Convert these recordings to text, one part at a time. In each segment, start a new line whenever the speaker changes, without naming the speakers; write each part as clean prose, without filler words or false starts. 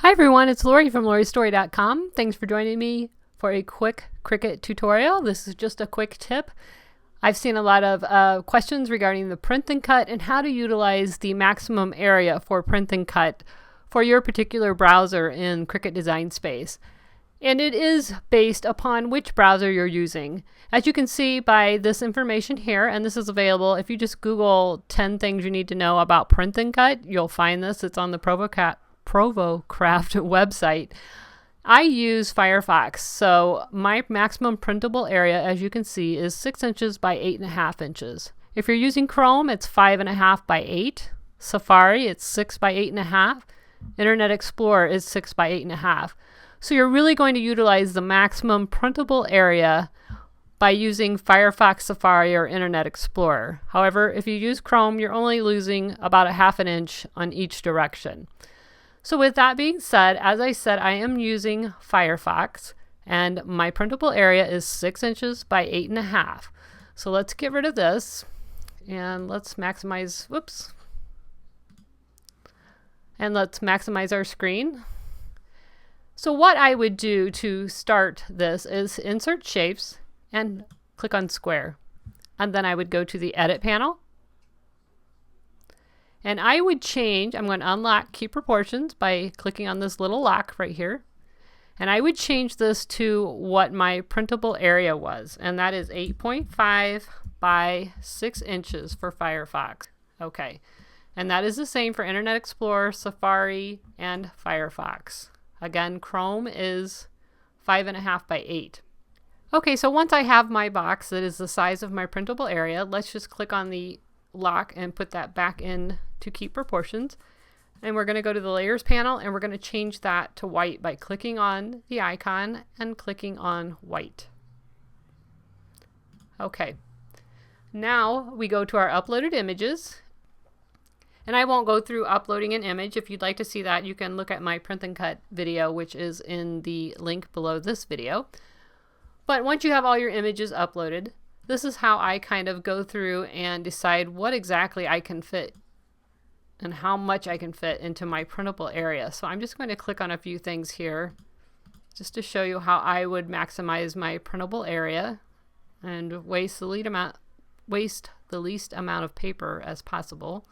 Hi everyone, it's Lori from loristory.com. Thanks for joining me for a quick Cricut tutorial. This is just a quick tip. I've seen a lot of questions regarding the print and cut and how to utilize the maximum area for print and cut for your particular browser in Cricut Design Space. And it is based upon which browser you're using. As you can see by this information here, and this is available, if you just Google 10 things you need to know about print and cut, you'll find this. It's on the ProvoCraft website. I use Firefox, so my maximum printable area, as you can see, is 6 inches by 8.5 inches. If you're using Chrome, it's 5.5 by 8. Safari, it's 6 by 8.5. Internet Explorer is 6 by 8.5. So you're really going to utilize the maximum printable area by using Firefox, Safari, or Internet Explorer. However, if you use Chrome, you're only losing about 1/2 inch on each direction. So with that being said, as I said, I am using Firefox and my printable area is 6 inches by 8.5. So let's get rid of this and let's maximize, and let's maximize our screen. So what I would do to start this is insert shapes and click on square. And then I would go to the edit panel. And I would change, I'm going to unlock key proportions by clicking on this little lock right here. And I would change this to what my printable area was. And that is 8.5 by 6 inches for Firefox. Okay. And that is the same for Internet Explorer, Safari, and Firefox. Again, Chrome is 5.5 by 8. Okay, so once I have my box that is the size of my printable area, let's just click on the lock and put that back in to keep proportions. And we're going to go to the layers panel and we're going to change that to white by clicking on the icon and clicking on white. Okay, now we go to our uploaded images. And I won't go through uploading an image. If you'd like to see that, you can look at my print and cut video, which is in the link below this video. But once you have all your images uploaded, this is how I kind of go through and decide what exactly I can fit and how much I can fit into my printable area. So I'm just going to click on a few things here just to show you how I would maximize my printable area and waste the least amount of paper as possible.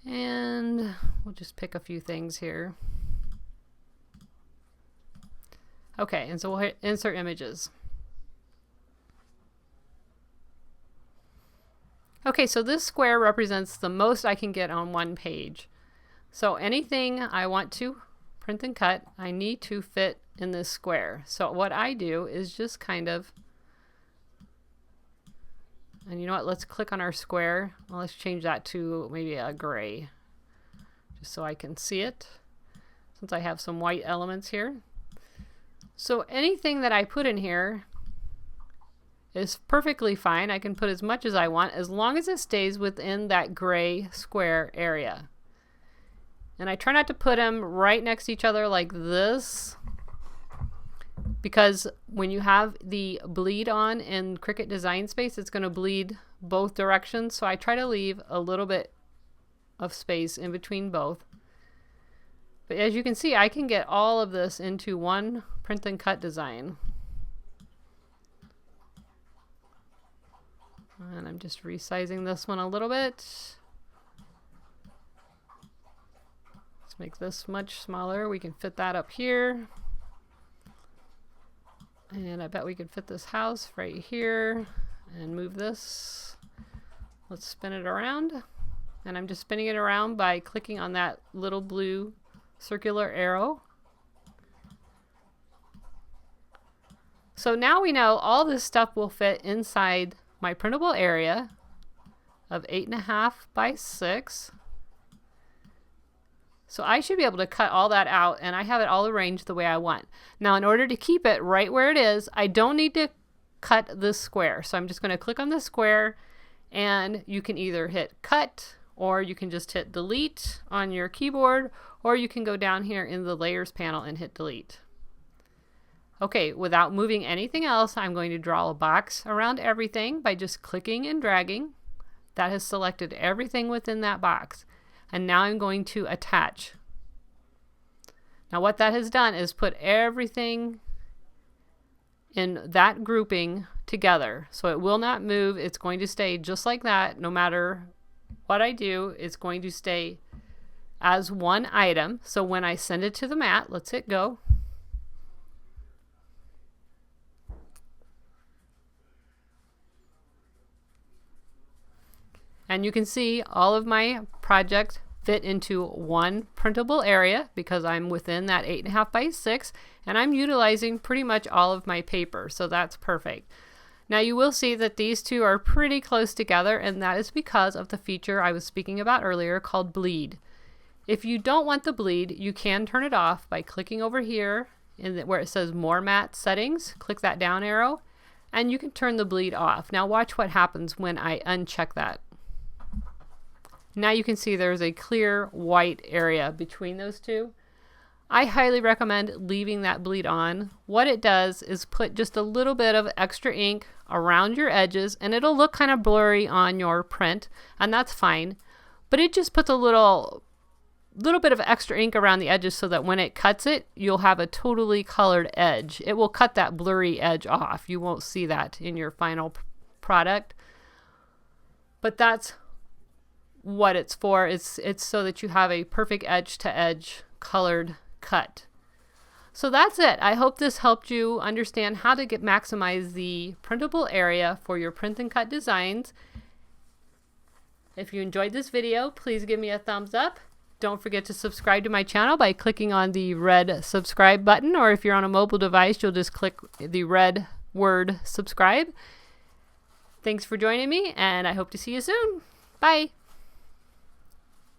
And we'll just pick a few things here. Okay, and so we'll hit insert images. Okay, so this square represents the most I can get on one page. So anything I want to print and cut, I need to fit in this square. So what I do is just kind of, and you know what, let's click on our square. Well, let's change that to maybe a gray, just so I can see it, since I have some white elements here. So anything that I put in here is perfectly fine. I can put as much as I want as long as it stays within that gray square area. And I try not to put them right next to each other like this, because when you have the bleed on in Cricut Design Space, it's going to bleed both directions. So I try to leave a little bit of space in between both. But as you can see, I can get all of this into one print and cut design. And I'm just resizing this one a little bit. Let's make this much smaller. We can fit that up here. And I bet we can fit this house right here and move this. Let's spin it around. And I'm just spinning it around by clicking on that little blue circular arrow. So now we know all this stuff will fit inside my printable area of 8.5 by 6. So I should be able to cut all that out, and I have it all arranged the way I want. Now in order to keep it right where it is, I don't need to cut this square. So I'm just going to click on this square, and you can either hit cut, or you can just hit delete on your keyboard, or you can go down here in the layers panel and hit delete. Okay, without moving anything else, I'm going to draw a box around everything by just clicking and dragging. That has selected everything within that box. And now I'm going to attach. Now what that has done is put everything in that grouping together. So it will not move. It's going to stay just like that. No matter what I do, it's going to stay as one item. So when I send it to the mat, let's hit go. And you can see all of my projects fit into one printable area because I'm within that 8.5 by 6, and I'm utilizing pretty much all of my paper, so that's perfect. Now you will see that these two are pretty close together, and that is because of the feature I was speaking about earlier called bleed. If you don't want the bleed, you can turn it off by clicking over here where it says more mat settings. Click that down arrow and you can turn the bleed off. Now watch what happens when I uncheck that. Now you can see there's a clear white area between those two. I highly recommend leaving that bleed on. What it does is put just a little bit of extra ink around your edges, and it'll look kind of blurry on your print, and that's fine. But it just puts a little bit of extra ink around the edges so that when it cuts it, you'll have a totally colored edge. It will cut that blurry edge off. You won't see that in your final product. But that's what it's for. It's so that you have a perfect edge to edge colored cut. So that's it. I hope this helped you understand how to maximize the printable area for your print and cut designs. If you enjoyed this video, please give me a thumbs up. Don't forget to subscribe to my channel by clicking on the red subscribe button, or if you're on a mobile device, you'll just click the red word subscribe. Thanks for joining me, and I hope to see you soon. Bye.